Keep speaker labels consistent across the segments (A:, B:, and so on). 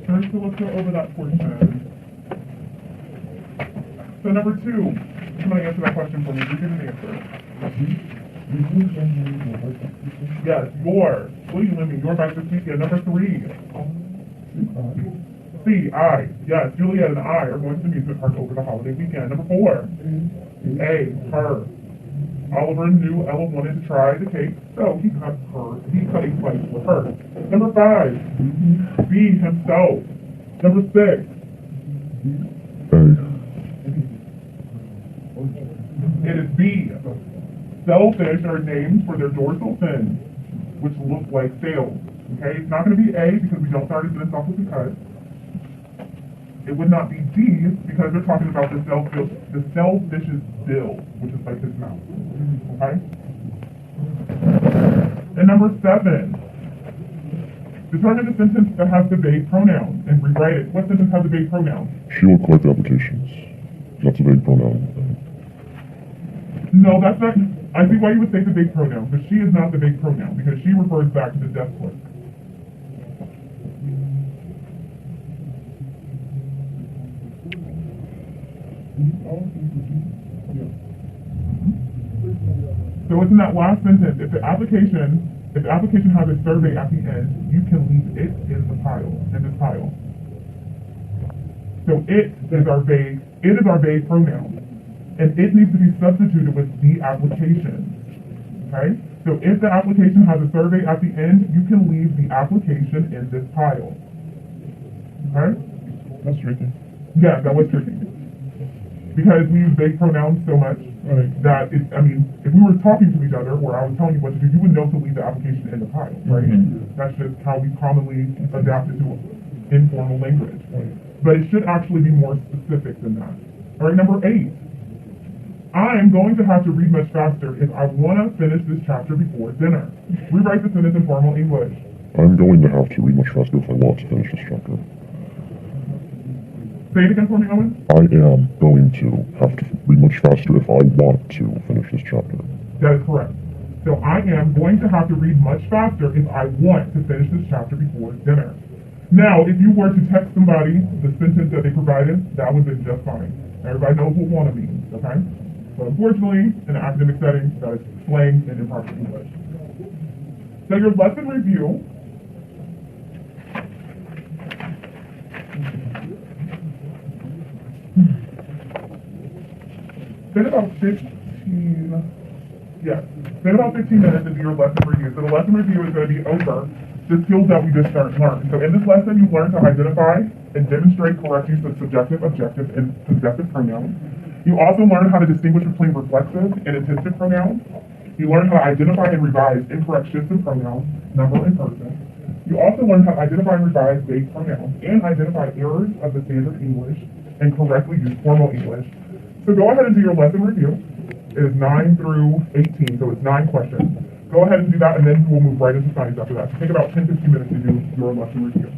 A: First, so let's go over that portion. So number 2, somebody answer that question for me. You give an answer. Yes, your. What do you mean? Your back to speak. Yeah, number 3. C, I. Yes, Juliet and I are going to the amusement park over the holiday weekend. Number 4. A, her. Oliver knew Ella wanted to try the cake, so he cut a slice with her. Number 5. B, himself. Number 6. It is B. Shellfish are named for their dorsal fins, which look like sails. Okay, it's not going to be A because we don't start a sentence off with the cut. It would not be D because they're talking about the shellfish's bill, which is like his mouth. Okay? And number 7. Determine the sentence that has the vague pronoun and rewrite it. What sentence has the vague pronoun?
B: She will collect applications. That's a vague pronoun.
A: No, that's not. I see why you would say the vague pronoun, but she is not the vague pronoun because she refers back to the desk clerk. So it's in that last sentence. If the application has a survey at the end, you can leave it in this pile. So it is our vague pronoun. And it needs to be substituted with the application. Okay? So if the application has a survey at the end, you can leave the application in this pile. Okay?
B: That's tricky.
A: Yeah, that was tricky. Because we use vague pronouns so much that if we were talking to each other where I was telling you what to do, you would know to leave the application in the pile, right? That's just how we commonly adapt it to informal language. But it should actually be more specific than that. All right, number 8. I'm going to have to read much faster if I want to finish this chapter before dinner. Rewrite the sentence in formal English.
B: I'm going to have to read much faster if I want to finish this chapter.
A: Say it again for me, Owen.
B: I am going to have to read much faster if I want to finish this chapter.
A: That is correct. So I am going to have to read much faster if I want to finish this chapter before dinner. Now, if you were to text somebody the sentence that they provided, that would have been just fine. Everybody knows what wanna means, okay? But unfortunately, in an academic setting, that is slang and improper English. So your lesson review. Spend about 15 minutes into your lesson review. So the lesson review is going to be over the skills that we just learned. So in this lesson, you learned to identify and demonstrate correct use of subjective, objective, and possessive pronouns. You also learned how to distinguish between reflexive and intensive pronouns. You learned how to identify and revise incorrect shifts in pronouns, number, and person. You also learned how to identify and revise vague pronouns and identify errors of the standard English and correctly use formal English. So go ahead and do your lesson review. It is 9 through 18, so it's 9 questions. Go ahead and do that, and then we'll move right into science after that. So take about 10-15 minutes to do your lesson review.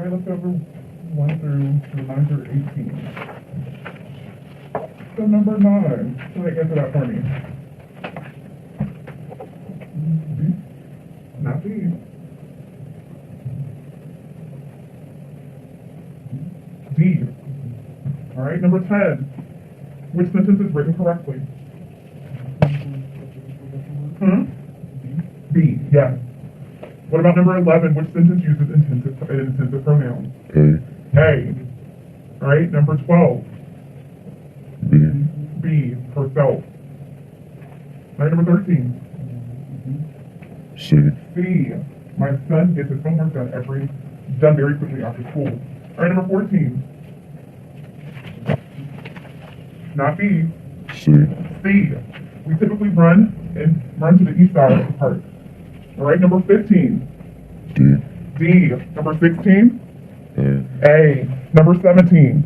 A: Alright, let's go over 1 through 9 through 18. So number 9, somebody answer that for me. B? Not B. D. Alright, number 10. Which sentence is written correctly? B, yes. What about number 11? Which sentence uses intensive pronouns? A. Alright, number 12. B, herself. Alright, number 13. C. My son gets his homework done very quickly after school. Alright, number 14. Not B. C. We typically run to the east side of the park. Alright, number 15. D. Number 16. A. Number 17.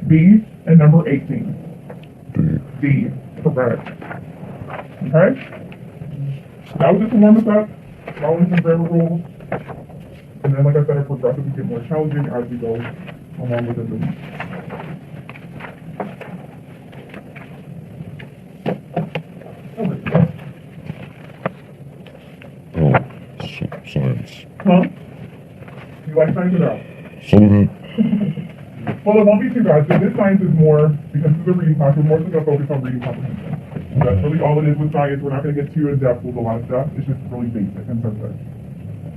A: B. And number 18. D. Correct. Okay? That was just to warm us up, following some grammar rules. And then, like I said, it progressively get more challenging as we go along with it.
B: Science.
A: Huh? You like science or no?
B: Some of it.
A: Well, it won't be too bad. So this science is more, because this is a reading class, we're more going to focus on reading comprehension. That's really all it is with science. We're not going to get too in-depth with a lot of stuff. It's just really basic and simple.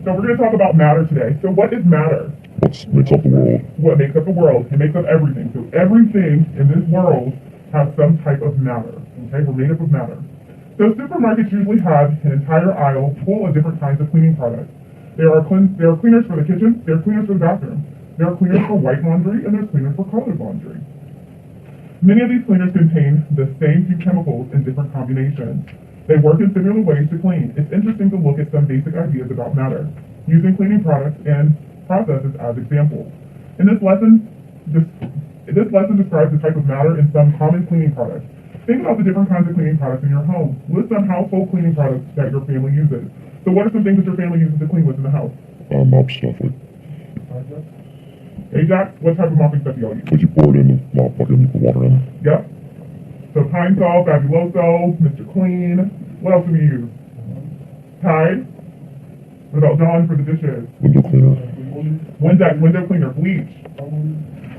A: So we're going to talk about matter today. So what is matter?
B: What makes up the world?
A: What makes up the world? It makes up everything. So everything in this world has some type of matter. Okay, we're made up of matter. So supermarkets usually have an entire aisle full of different kinds of cleaning products. There are cleaners for the kitchen, there are cleaners for the bathroom, there are cleaners for white laundry, and there are cleaners for colored laundry. Many of these cleaners contain the same few chemicals in different combinations. They work in similar ways to clean. It's interesting to look at some basic ideas about matter, using cleaning products and processes as examples. In this lesson describes the type of matter in some common cleaning products. Think about the different kinds of cleaning products in your home. List some household cleaning products that your family uses. So what are some things that your family uses to clean with in the house?
B: Mop stuff like.
A: Ajax, what type of mopping stuff do y'all use?
B: Like you pour it in the mop bucket and you put water in.
A: Yep. So Pine Sol, Fabuloso, Mr. Clean. What else do we use? Tide. What about Dawn for the dishes?
B: Window cleaner.
A: Windex, window cleaner, bleach.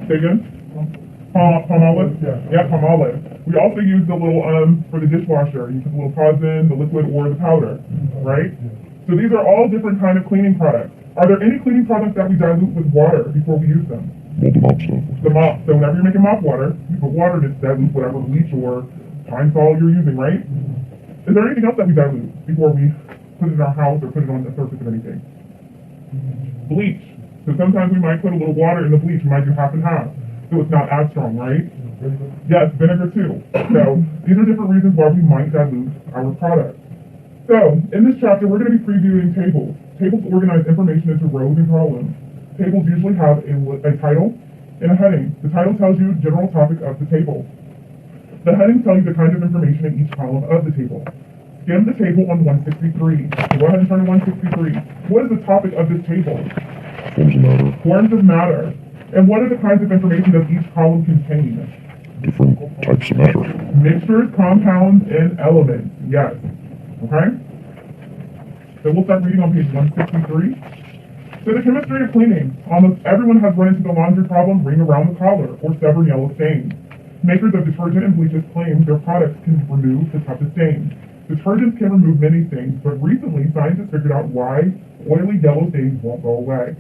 A: Say again? Palmolive? Yeah, Palmolive. We also use the little, for the dishwasher, you put the little pods in, the liquid or the powder, right? So these are all different kind of cleaning products. Are there any cleaning products that we dilute with water before we use them?
B: Well, the mop stuff.
A: The mop. So whenever you're making mop water, you put water in it to dilute whatever bleach or Pine Sol you're using, right? Is there anything else that we dilute before we put it in our house or put it on the surface of anything? Bleach. So sometimes we might put a little water in the bleach, we might do half and half. So it's not as strong, right? Yes, vinegar too. So these are different reasons why we might dilute our product. So in this chapter, we're going to be previewing tables. Tables organize information into rows and columns. Tables usually have a title and a heading. The title tells you the general topic of the table. The headings tell you the kind of information in each column of the table. Skim the table on 163. So go ahead and turn to 163. What is the topic of this table?
B: Forms of matter.
A: Forms of matter. And what are the kinds of information does each column contain?
B: Different types of matter.
A: Mixtures, compounds, and elements. Yes. Okay? So we'll start reading on page 163. So the chemistry of cleaning. Almost everyone has run into the laundry problem, ring around the collar, or stubborn yellow stains. Makers of detergent and bleaches claim their products can remove the toughest stains. Detergents can remove many stains, but recently scientists figured out why oily yellow stains won't go away.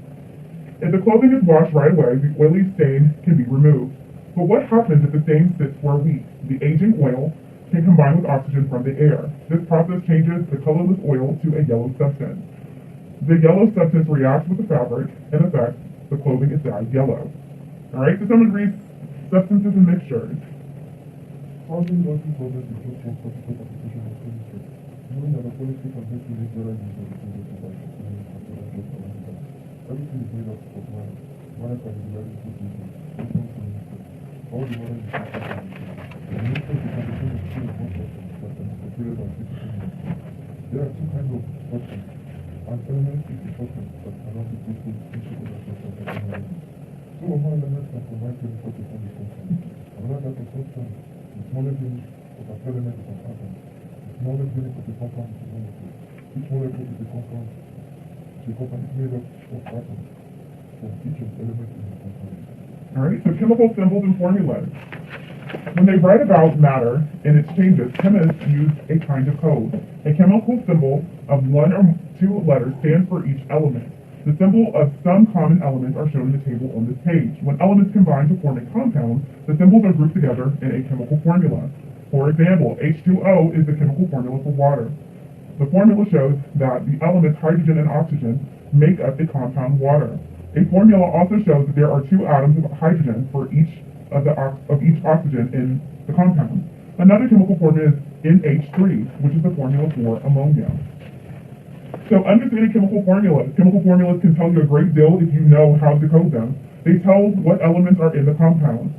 A: If the clothing is washed right away, the oily stain can be removed. But what happens if the stain sits for a week? The aging oil can combine with oxygen from the air. This process changes the colorless oil to a yellow substance. The yellow substance reacts with the fabric, and affects the clothing is dyed yellow. Alright, so some of these substances and mixtures.
C: Everything is made up of matter. Matter can be divided into pieces. All the matter is the mixture is the condition of two or more substances that can be separated by physical units. There are two kinds of substances, An element is a substance that cannot be broken into other substances ordinarily. Two or more elements can combine chemically to form a compound. Another type of substance, the smallest unit of an element is an atom. The smallest unit of a compound is a molecule. Each molecule is a compound. The compound is made up of atoms from each of the elements in the compound.
A: Alright, so chemical symbols and formulas. When they write about matter and its changes, chemists use a kind of code. A chemical symbol of one or two letters stands for each element. The symbol of some common elements are shown in the table on this page. When elements combine to form a compound, the symbols are grouped together in a chemical formula. For example, H2O is the chemical formula for water. The formula shows that the elements hydrogen and oxygen make up the compound water. A formula also shows that there are 2 atoms of hydrogen for each of each oxygen in the compound. Another chemical formula is Nh3, which is the formula for ammonia. So understanding chemical formulas can tell you a great deal if you know how to code them. They tell what elements are in the compound.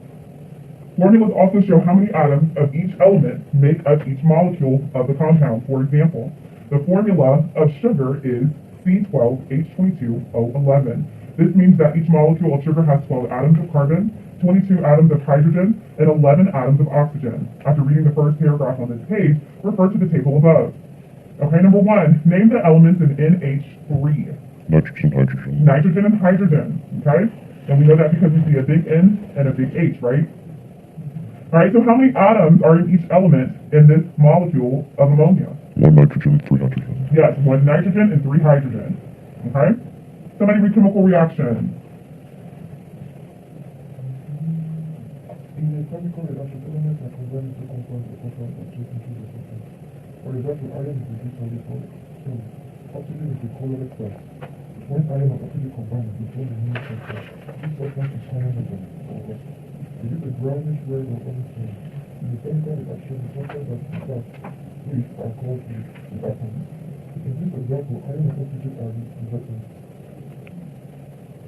A: Formulas also show how many atoms of each element make up each molecule of the compound. For example, the formula of sugar is C12H22O11. This means that each molecule of sugar has 12 atoms of carbon, 22 atoms of hydrogen, and 11 atoms of oxygen. After reading the first paragraph on this page, refer to the table above. Okay, number 1, name the elements in NH3.
B: Nitrogen, hydrogen.
A: Nitrogen and hydrogen, okay? And we know that because we see a big N and a big H, right? Alright, so how many atoms are in each element in this molecule of ammonia?
B: 1 nitrogen, 3 hydrogen.
A: Yes, 1 nitrogen and 3 hydrogen. Okay? Somebody read chemical reaction.
C: In a chemical reaction, elements are combined into compounds or compounds that change into the substance. For example, iron is reduced on this one. So, oxygen is a colorless gas. When iron and oxygen combine, they form a new substance. This substance is cyanide or rust. It is a brownish red or orange tone. In the chemical reaction, the substance that is attached with are called the atoms. In this example, iron and oxygen are reactants.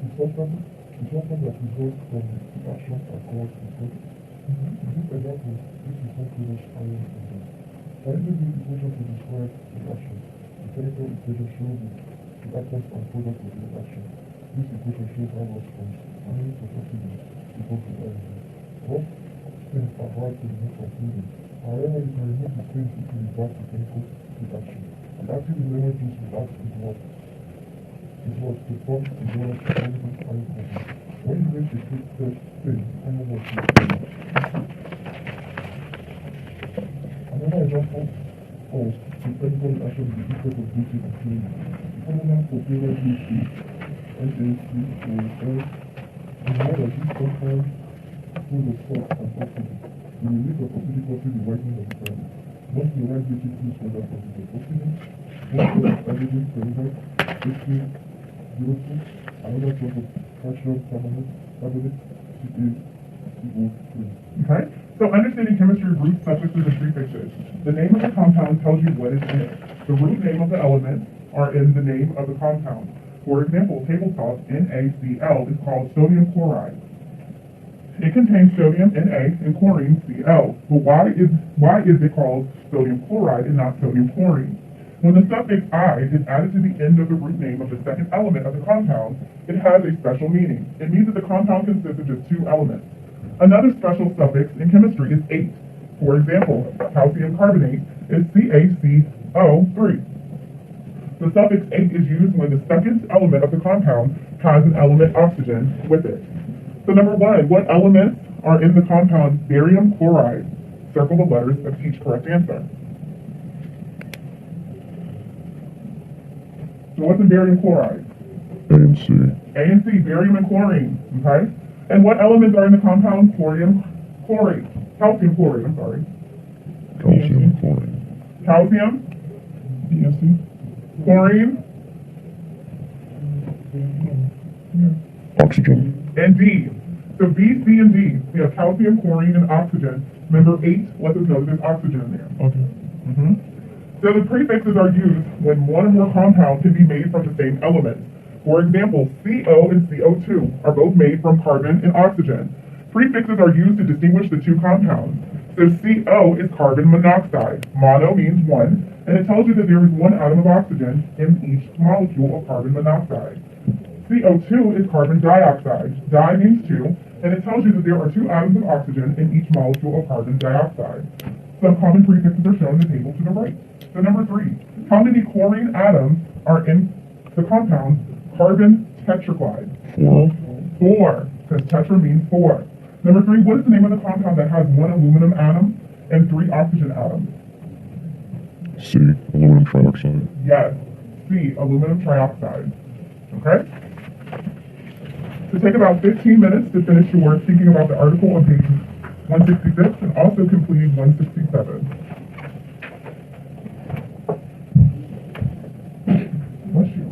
C: The substances that result from the reaction are called the products. In this example, this is one product iron and gas. By using this equation to describe the reaction, the chemical equation shows the atoms and products of the reaction. This equation shows how loss from iron to oxygen equals to iron. Both things are hard to remove from fluid. However, you can remove the things if you reverse the chemical reaction. The active lemon juice without is what to form a yellow soluble iron compound. When you make the first thing, iron was used. Another example of the chemical reaction is the effect of heating and cooling. The formula for flavor heat is NH3OL. We know that this compound full of salt and oxygen. The release of acidic acid is whitening of the planet. Once the white liquid is further consists of oxygen, one source of hydrogen peroxide, H2O2, another source of calcium carbonate, CaCO3.
A: Okay? So understanding chemistry root suffixes and prefixes. The name of the compound tells you what is in it. The root name of the elements are in the name of the compound. For example, table salt, NaCl, is called sodium chloride. It contains sodium, Na, and chlorine, Cl. But why is it called sodium chloride and not sodium chlorine? When the suffix I is added to the end of the root name of the second element of the compound, it has a special meaning. It means that the compound consists of just 2 elements. Another special suffix in chemistry is ate. For example, calcium carbonate is CaCO3. The suffix ate is used when the second element of the compound has an element oxygen with it. So number 1, what elements are in the compound barium chloride? Circle the letters of each correct answer. So what's in barium chloride?
B: A and C.
A: A and C, barium and chlorine, okay? And what elements are in the compound calcium chloride, I'm sorry.
B: Calcium and chlorine.
A: Calcium, BSC, chlorine,
B: Oxygen.
A: and D. So B, C, and D. We have calcium, chlorine, and oxygen. Remember 8 lets us know that there's oxygen in there.
B: Okay.
A: So the prefixes are used when one or more compounds can be made from the same element. For example, CO and CO2 are both made from carbon and oxygen. Prefixes are used to distinguish the 2 compounds. So CO is carbon monoxide. Mono means one, and it tells you that there is one atom of oxygen in each molecule of carbon monoxide. CO2 is carbon dioxide. Di means two, and it tells you that there are two atoms of oxygen in each molecule of carbon dioxide. Some common prefixes are shown in the table to the right. So number 3, how many chlorine atoms are in the compound carbon tetrachloride? 4, because tetra means 4. Number 3, what is the name of the compound that has 1 aluminum atom and 3 oxygen atoms?
B: C. Aluminum trioxide.
A: Yes, C, aluminum trioxide. Okay? So take about 15 minutes to finish your work thinking about the article on page 166 and also completing 167. Bless you.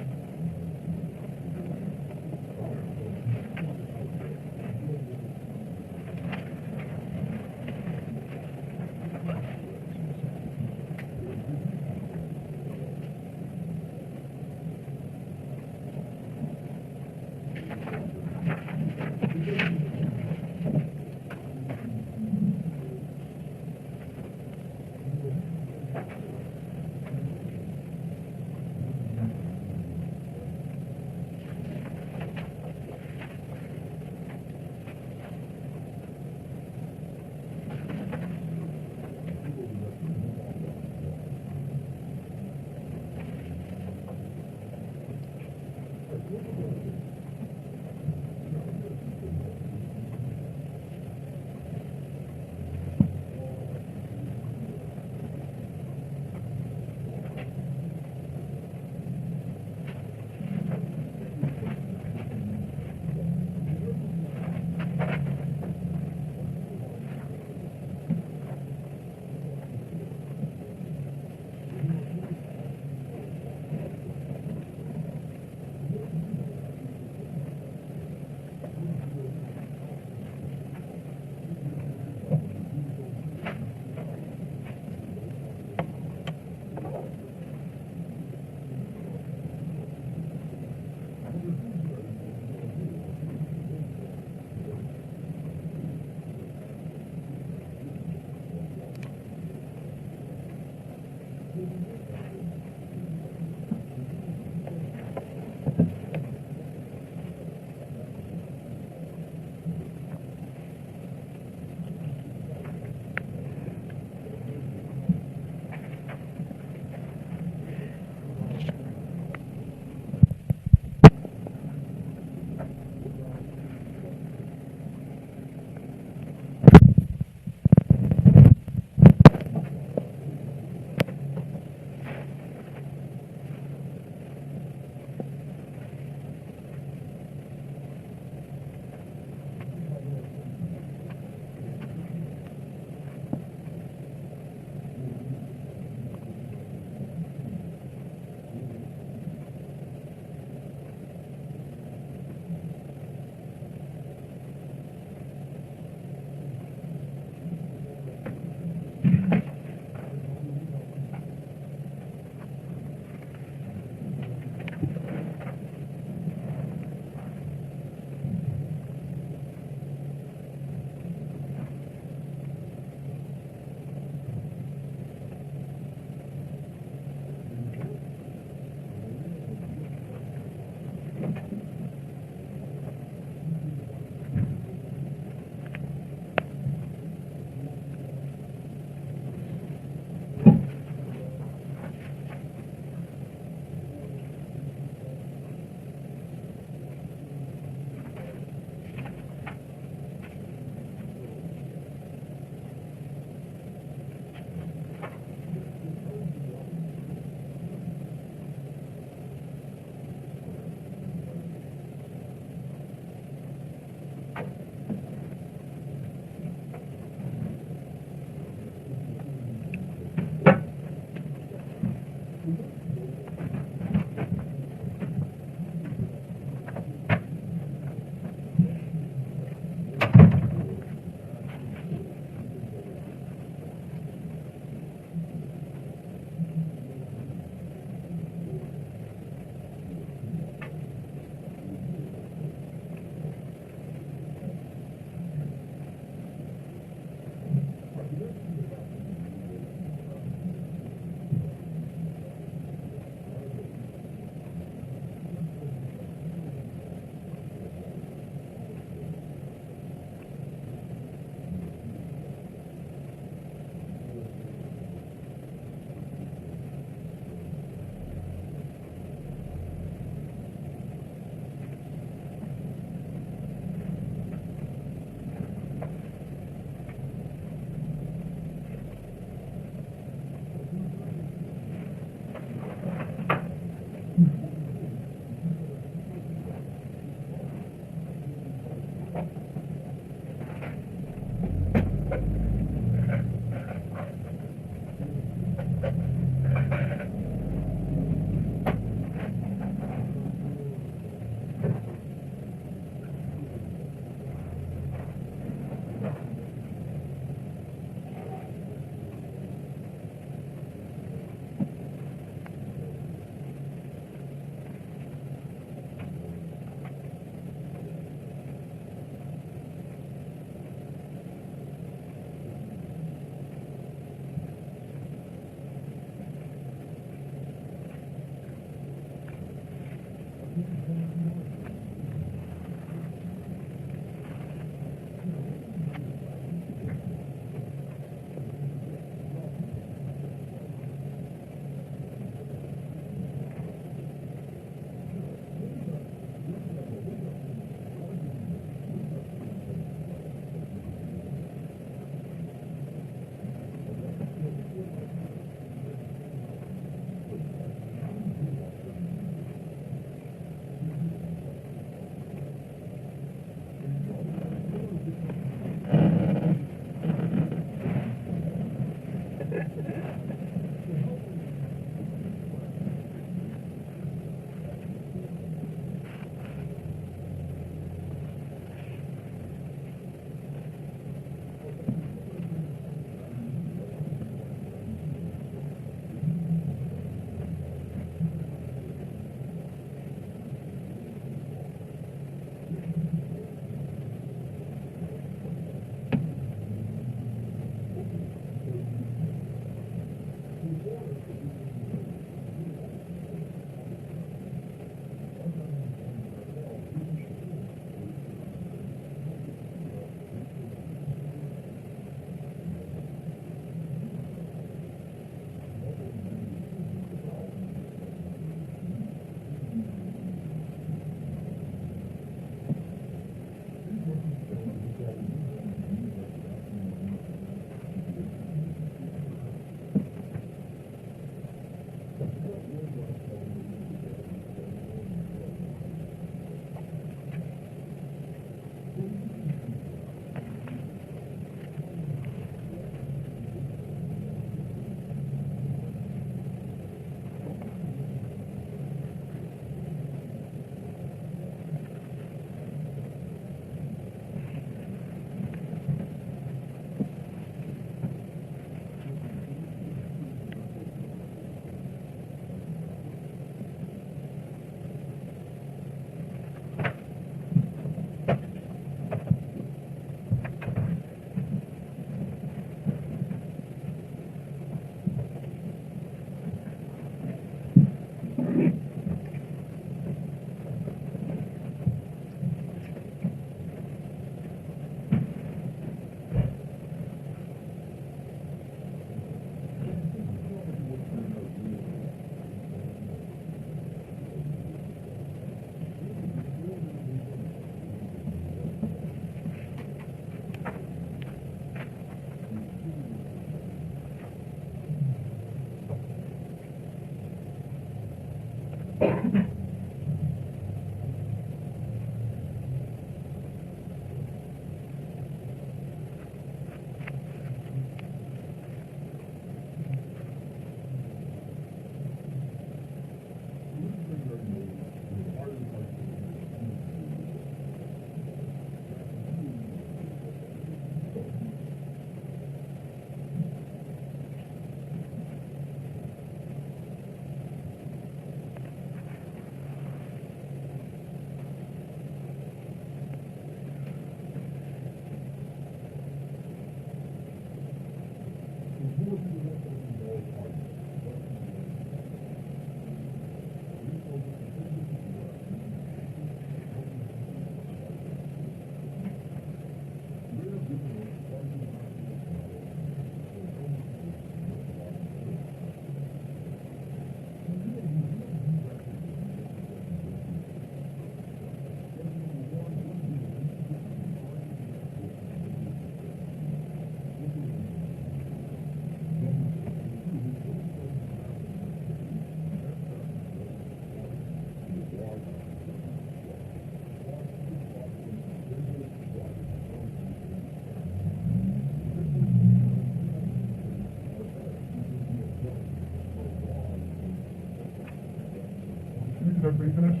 A: everybody finish?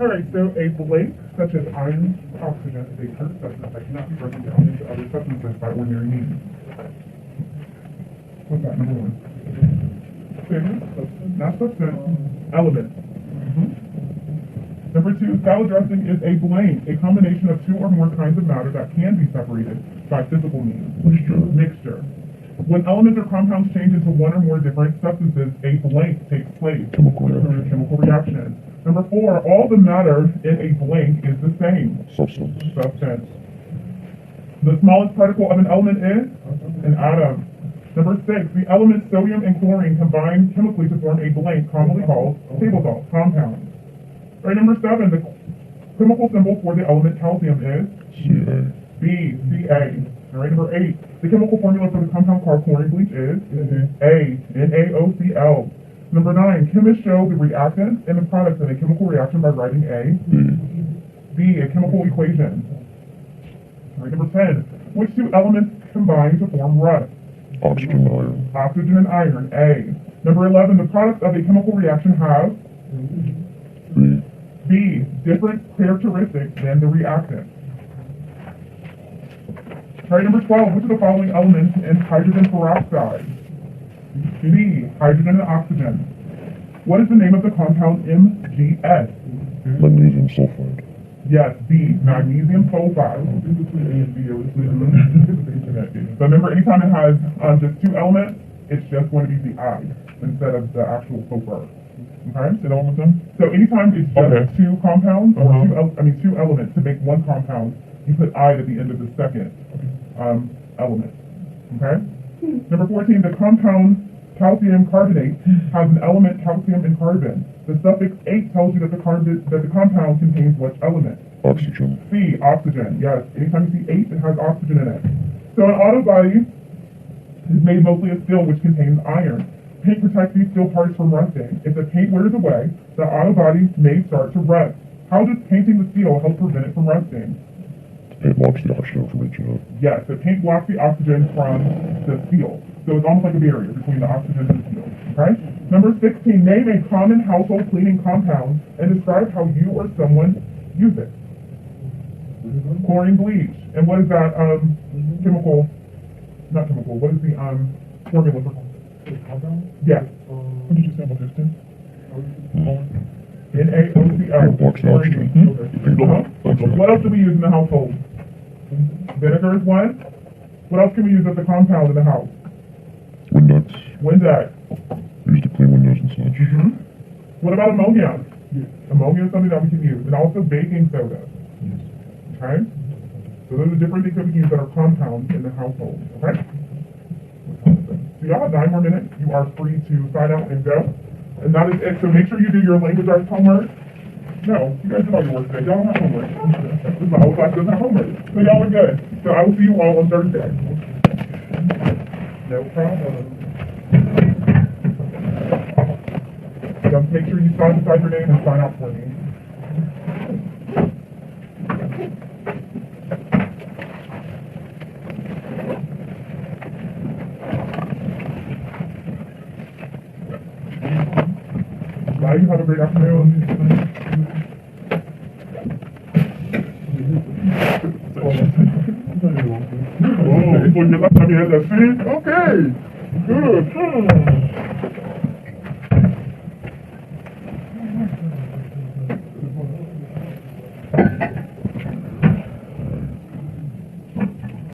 A: Alright, so a blank, such as iron, oxygen, is a pure substance that cannot be broken down into other substances by ordinary means. What's that, number one? Not substance, element. Number two, salad dressing is a blank, a combination of two or more kinds of matter that can be separated by physical means. Mixture. When elements or compounds change into one or more different substances, a blank takes place. Chemical reaction. Number four, all the matter in a blank is the same.
B: Substance.
A: The smallest particle of an element is an atom. Number six, the elements sodium and chlorine combine chemically to form a blank commonly called table salt compound. All right, number seven, the chemical symbol for the element calcium is
B: Ca.
A: B, Ca. All right, number eight, the chemical formula for the compound called chlorine bleach is A, NaOCl. Number nine, chemists show the reactants and the products in a chemical reaction by writing A, B, a chemical equation. All right, number 10, which two elements combine to form rust?
B: Oxygen, iron.
A: Oxygen and iron, A. Number 11, the products of a chemical reaction have B, different characteristics than the reactant. All right, number 12, which of the following elements is hydrogen peroxide? B, hydrogen and oxygen. What is the name of the compound MgS?
B: Magnesium sulfide.
A: Yes, B, magnesium sulfide. So remember, anytime it has just two elements, it's just going to be the I instead of the actual sulfur. Okay? Say that one more time. So anytime it's just two compounds, or two elements to make one compound, you put I at the end of the second element. Okay? Number 14, the compound calcium carbonate has an element calcium and carbon. The suffix -ate tells you that the compound contains which element?
B: Oxygen.
A: C, oxygen. Yes, anytime you see -ate, it has oxygen in it. So an auto body is made mostly of steel, which contains iron. Paint protects these steel parts from rusting. If the paint wears away, the auto body may start to rust. How does painting the steel help prevent it from rusting?
B: It blocks the oxygen from reaching out.
A: Yes, the paint blocks the oxygen from the steel. So it's almost like a barrier between the oxygen and the steel. Okay? Number 16, name a common household cleaning compound and describe how you or someone use it. Chlorine bleach. And what is that chemical? Not chemical. What is the formula for compound? Yes. What did you say about this, Tim? NaOCl.
B: It blocks the oxygen.
A: What else do we use in the household? Vinegar is one. What else can we use as a compound in the house?
B: Windex.
A: Windex.
B: Used to clean windows and such.
A: What about ammonia? Ammonia is something that we can use. And also baking soda. Okay? So those are different things that we can use that are compounds in the household. Okay? So y'all have 9 more minutes. You are free to sign out and go. And that is it. So make sure you do your language arts homework. No, you guys did all your work today. Y'all don't have homework. This is my whole class doesn't have homework. So y'all are good. So I will see you all on Thursday. No problem. Just make sure you sign beside your name and sign out for me. Bye, you have a great afternoon. Oh, so you're not having that. See? Okay. Good.